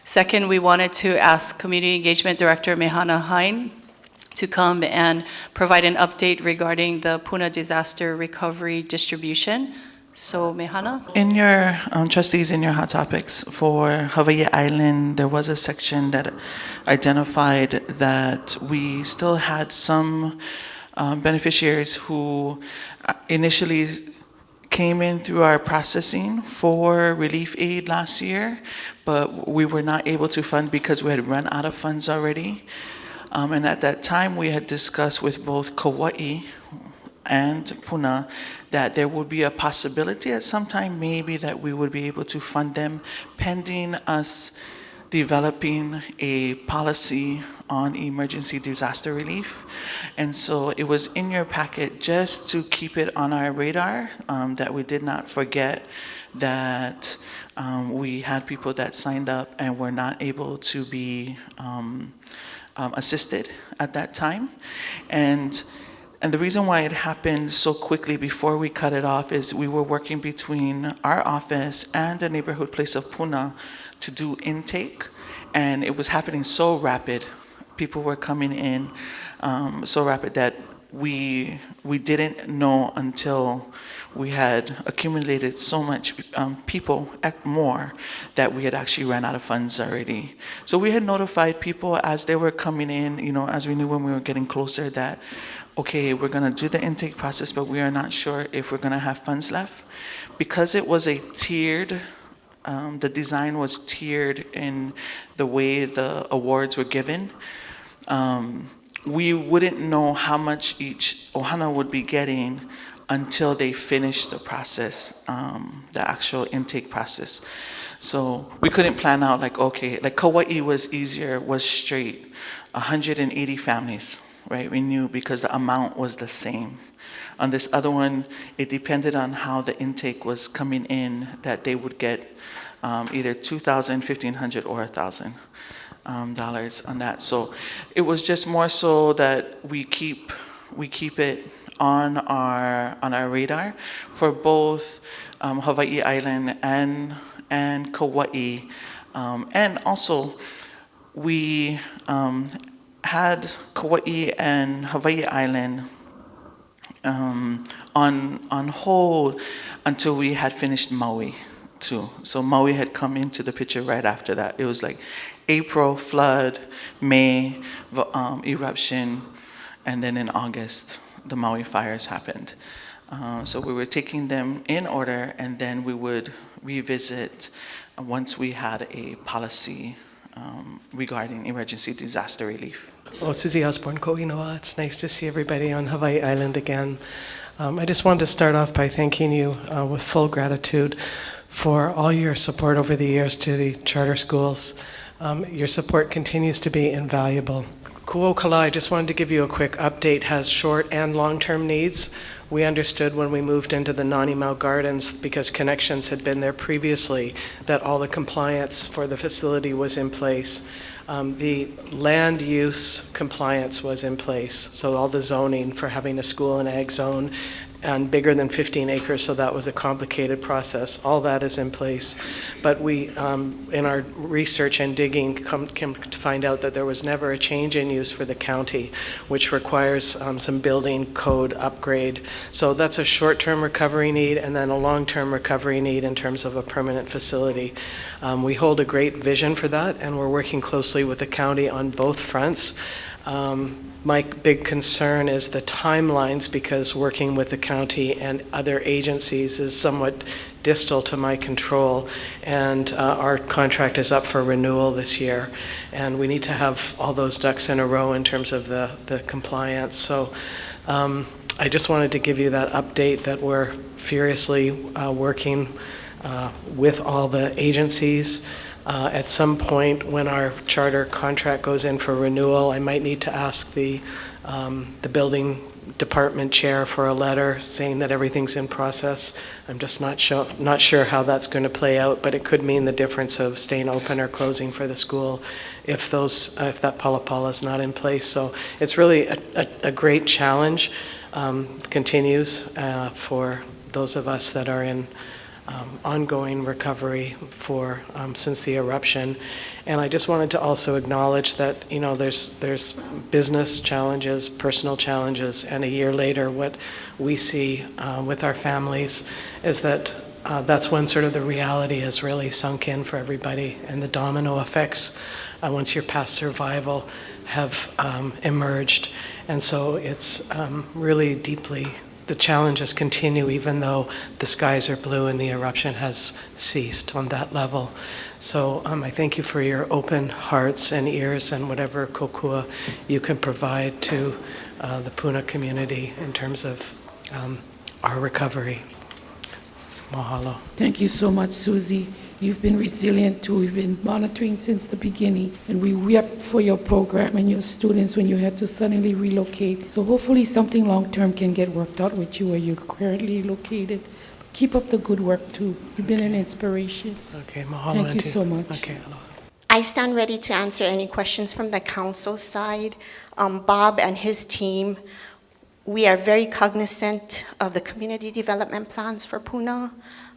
Second, we wanted to ask Community Engagement Director Mehana Hine to come and provide an update regarding the Puna disaster recovery distribution. So, Mehana? In your, trustees, in your hot topics for Hawaii Island, there was a section that identified that we still had some beneficiaries who initially came in through our processing for relief aid last year, but we were not able to fund because we had run out of funds already. And at that time, we had discussed with both Kauai and Puna that there would be a possibility at some time maybe that we would be able to fund them pending us developing a policy on emergency disaster relief. And so it was in your packet just to keep it on our radar, that we did not forget that we had people that signed up and were not able to be assisted at that time. And the reason why it happened so quickly before we cut it off is we were working between our office and the neighborhood place of Puna to do intake, and it was happening so rapid. People were coming in so rapid that we didn't know until we had accumulated so much people more that we had actually ran out of funds already. So we had notified people as they were coming in, as we knew when we were getting closer that, okay, we're gonna do the intake process, but we are not sure if we're gonna have funds left. Because it was a tiered, the design was tiered in the way the awards were given, we wouldn't know how much each ohana would be getting until they finished the process, the actual intake process. So we couldn't plan out like Kauai was easier, was straight, 180 families, right? We knew because the amount was the same. On this other one, it depended on how the intake was coming in that they would get either $2,000, $1,500, or $1,000 on that. So it was just more so that we keep it on our radar for both Hawaii Island and Kauai, and also we had Kauai and Hawaii Island on hold until we had finished Maui too. So Maui had come into the picture right after that. It was like April flood, May eruption, and then in August the Maui fires happened. So we were taking them in order, and then we would revisit once we had a policy regarding emergency disaster relief. Oh, Susie Osborne, Ko'inoa. It's nice to see everybody on Hawaii Island again. I just wanted to start off by thanking you with full gratitude for all your support over the years to the charter schools. Your support continues to be invaluable. Kuokala, I just wanted to give you a quick update, has short and long-term needs. We understood when we moved into the Nanimau Gardens, because connections had been there previously, that all the compliance for the facility was in place. The land use compliance was in place, so all the zoning for having a school and ag zone and bigger than 15 acres, so that was a complicated process. All that is in place. But we, in our research and digging, came to find out that there was never a change in use for the county, which requires some building code upgrade. So that's a short-term recovery need, and then a long-term recovery need in terms of a permanent facility. We hold a great vision for that, and we're working closely with the county on both fronts. My big concern is the timelines, because working with the county and other agencies is somewhat distal to my control, and our contract is up for renewal this year, and we need to have all those ducks in a row in terms of the compliance. So I just wanted to give you that update that we're furiously working with all the agencies. At some point when our charter contract goes in for renewal, I might need to ask the building department chair for a letter saying that everything's in process. I'm just not sure how that's going to play out, but it could mean the difference of staying open or closing for the school if that palapala is not in place. So it's really a great challenge, continues for those of us that are in ongoing recovery for since the eruption. And I just wanted to also acknowledge that, you know, there's business challenges, personal challenges, and a year later, what we see with our families is that that's when sort of the reality has really sunk in for everybody, and the domino effects, once you're past survival, have emerged. And so it's really deeply, the challenges continue even though the skies are blue and the eruption has ceased on that level. So I thank you for your open hearts and ears and whatever kokua you can provide to the Puna community in terms of our recovery. Mahalo. Thank you so much, Susie. You've been resilient too. We've been monitoring since the beginning, and we wept for your program and your students when you had to suddenly relocate. So hopefully something long-term can get worked out with you where you're currently located. Keep up the good work too. You've been an inspiration. Okay, mahalo. Thank you Auntie. so much. Okay, aloha. I stand ready to answer any questions from the council side. Bob and his team, we are very cognizant of the community development plans for Puna,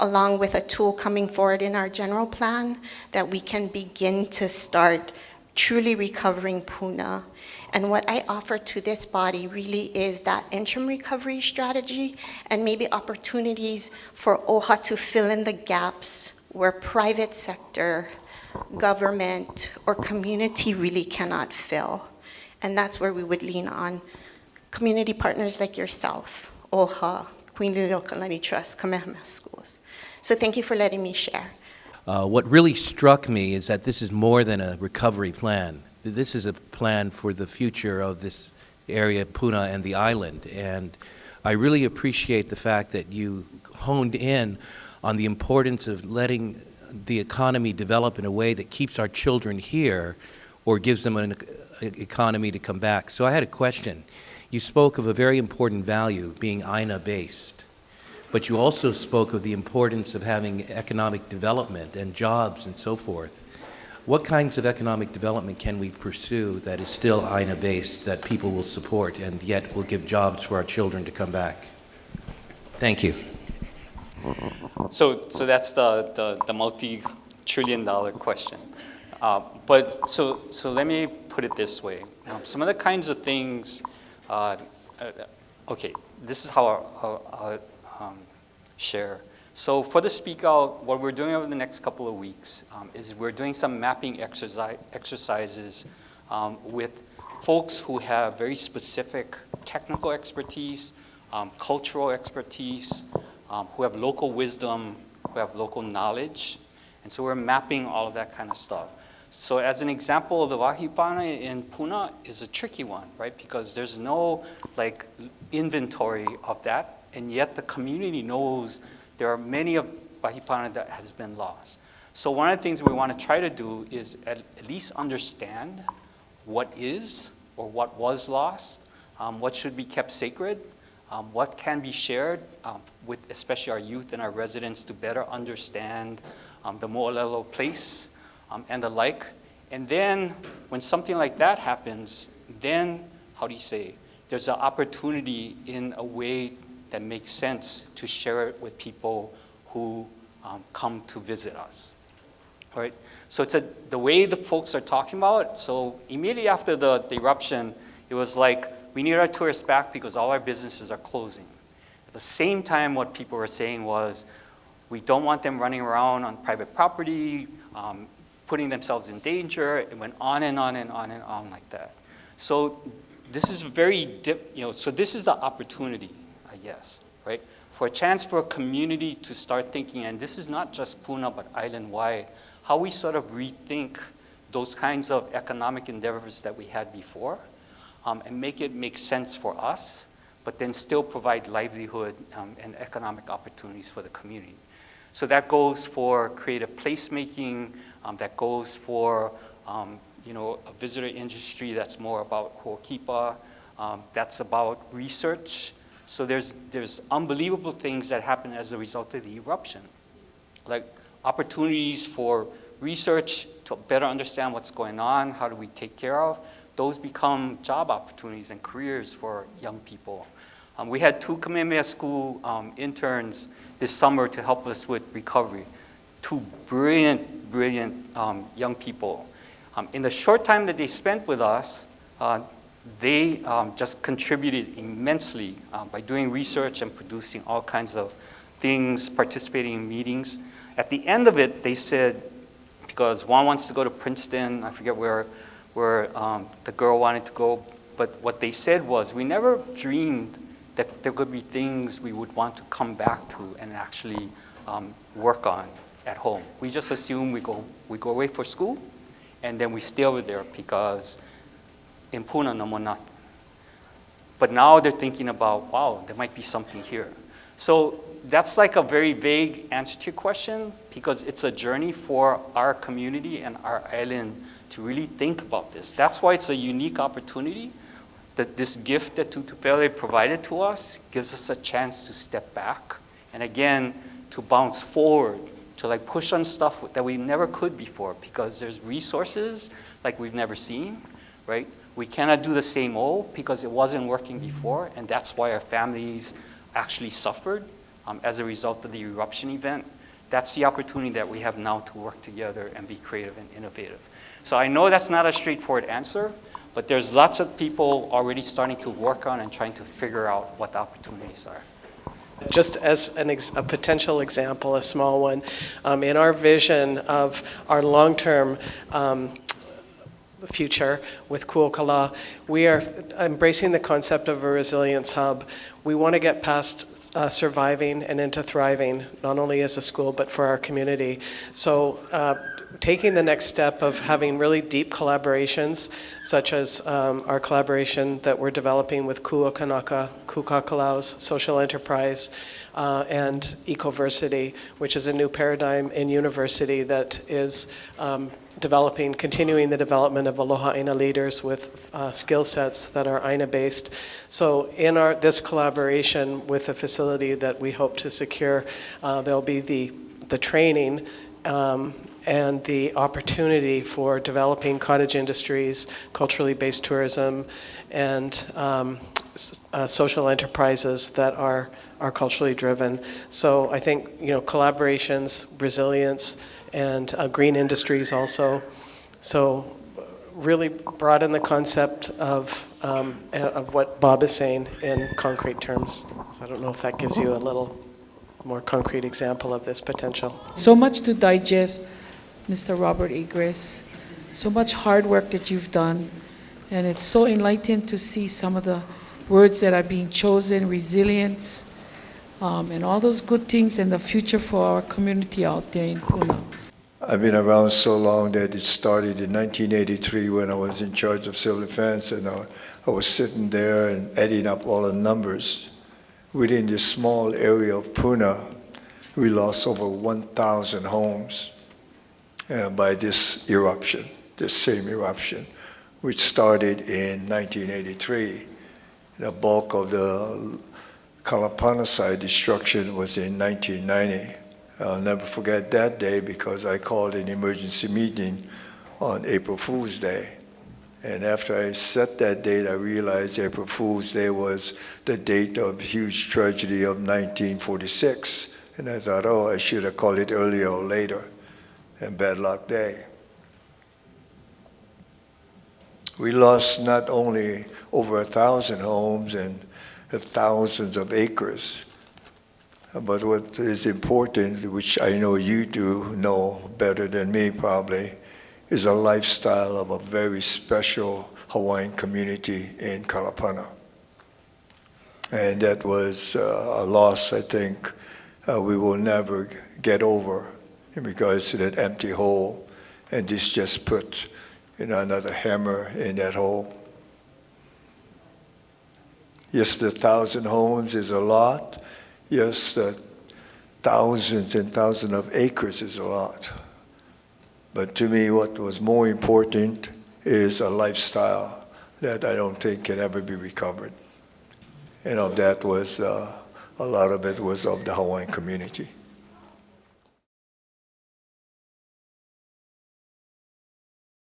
along with a tool coming forward in our general plan that we can begin to start truly recovering Puna. And what I offer to this body really is that interim recovery strategy and maybe opportunities for OHA to fill in the gaps where private sector, government, or community really cannot fill. And that's where we would lean on community partners like yourself, OHA, Queen Liliuokalani Trust, Kamehameha Schools. So thank you for letting me share. What really struck me is that this is more than a recovery plan. This is a plan for the future of this area, Puna and the island. And I really appreciate the fact that you honed in on the importance of letting the economy develop in a way that keeps our children here or gives them an economy to come back. So I had a question. You spoke of a very important value being Aina-based, but you also spoke of the importance of having economic development and jobs and so forth. What kinds of economic development can we pursue that is still Aina-based, that people will support and yet will give jobs for our children to come back? Thank you. So that's the multi-trillion-dollar question. But let me put it this way. Some of the kinds of things, okay, this is how I'll share. So for the Speak Out, what we're doing over the next couple of weeks is we're doing some mapping exercises with folks who have very specific technical expertise, cultural expertise, who have local wisdom, who have local knowledge. And so we're mapping all of that kind of stuff. So as an example, the Wahipana in Puna is a tricky one, right? Because there's no like inventory of that, and yet the community knows there are many of Wahipana that has been lost. So one of the things we want to try to do is at least understand what is or what was lost, what should be kept sacred, what can be shared with especially our youth and our residents to better understand the Mo'olelo place and the like. And then when something like that happens, then, how do you say, there's an opportunity in a way that makes sense to share it with people who come to visit us. All right? So it's the way the folks are talking about, so immediately after the eruption, it was like, we need our tourists back because all our businesses are closing. At the same time, what people were saying was, we don't want them running around on private property, putting themselves in danger. It went on and on and on and on like that. So this is very, so this is the opportunity, I guess, right? For a chance for a community to start thinking, and this is not just Puna, but island-wide, how we sort of rethink those kinds of economic endeavors that we had before, and make it make sense for us, but then still provide livelihood and economic opportunities for the community. So that goes for creative placemaking, that goes for a visitor industry that's more about Ho'okipa, that's about research. So there's unbelievable things that happen as a result of the eruption, like opportunities for research to better understand what's going on, how do we take care of. Those become job opportunities and careers for young people. We had 2 Kamehameha School interns this summer to help us with recovery. 2 brilliant, brilliant young people. In the short time that they spent with us, they just contributed immensely by doing research and producing all kinds of things, participating in meetings. At the end of it, they said, because one wants to go to Princeton, I forget where the girl wanted to go, but what they said was, we never dreamed that there could be things we would want to come back to and actually work on at home. We just assume we go away for school, and then we stay over there because in Puna, no more nothing. But now they're thinking about, wow, there might be something here. So that's like a very vague answer to your question, because it's a journey for our community and our island to really think about this. That's why it's a unique opportunity. That this gift that Tutupele provided to us gives us a chance to step back and again to bounce forward, to like push on stuff that we never could before, because there's resources like we've never seen, right? We cannot do the same old because it wasn't working before, and that's why our families actually suffered as a result of the eruption event. That's the opportunity that we have now to work together and be creative and innovative. So I know that's not a straightforward answer, but there's lots of people already starting to work on and trying to figure out what the opportunities are. Just as a potential example, a small one, in our vision of our long-term future with Kuokala, we are embracing the concept of a resilience hub. We want to get past surviving and into thriving, not only as a school, but for our community. So taking the next step of having really deep collaborations, such as our collaboration that we're developing with Kuokanaka, Kukakalau's social enterprise, and Ecoversity, which is a new paradigm in university that is continuing the development of Aloha Aina leaders with skill sets that are Aina-based. So in this collaboration with a facility that we hope to secure, there'll be the training and the opportunity for developing cottage industries, culturally based tourism, and social enterprises that are culturally driven. So I think collaborations, resilience, and green industries also. So really broaden the concept of what Bob is saying in concrete terms. So I don't know if that gives you a little more concrete example of this potential. So much to digest, Mr. Robert Igres. So much hard work that you've done. And it's so enlightening to see some of the words that are being chosen, resilience, and all those good things and the future for our community out there in Puna. I've been around so long that it started in 1983 when I was in charge of civil defense, and I was sitting there and adding up all the numbers. Within this small area of Puna, we lost over 1,000 homes by this eruption, this same eruption, which started in 1983. The bulk of the Kalapana side destruction was in 1990. I'll never forget that day because I called an emergency meeting on April Fool's Day. And after I set that date, I realized April Fool's Day was the date of huge tragedy of 1946. And I thought, oh, I should have called it earlier or later. And bad luck day. We lost not only over 1,000 homes and thousands of acres, but what is important, which I know you do know better than me probably, is a lifestyle of a very special Hawaiian community in Kalapana. And that was a loss, I think, we will never get over in regards to that empty hole. And this just put another hammer in that hole. Yes, the 1,000 homes is a lot. Yes, the thousands and thousands of acres is a lot. But to me, what was more important is a lifestyle that I don't think can ever be recovered. And of that was, a lot of it was of the Hawaiian community.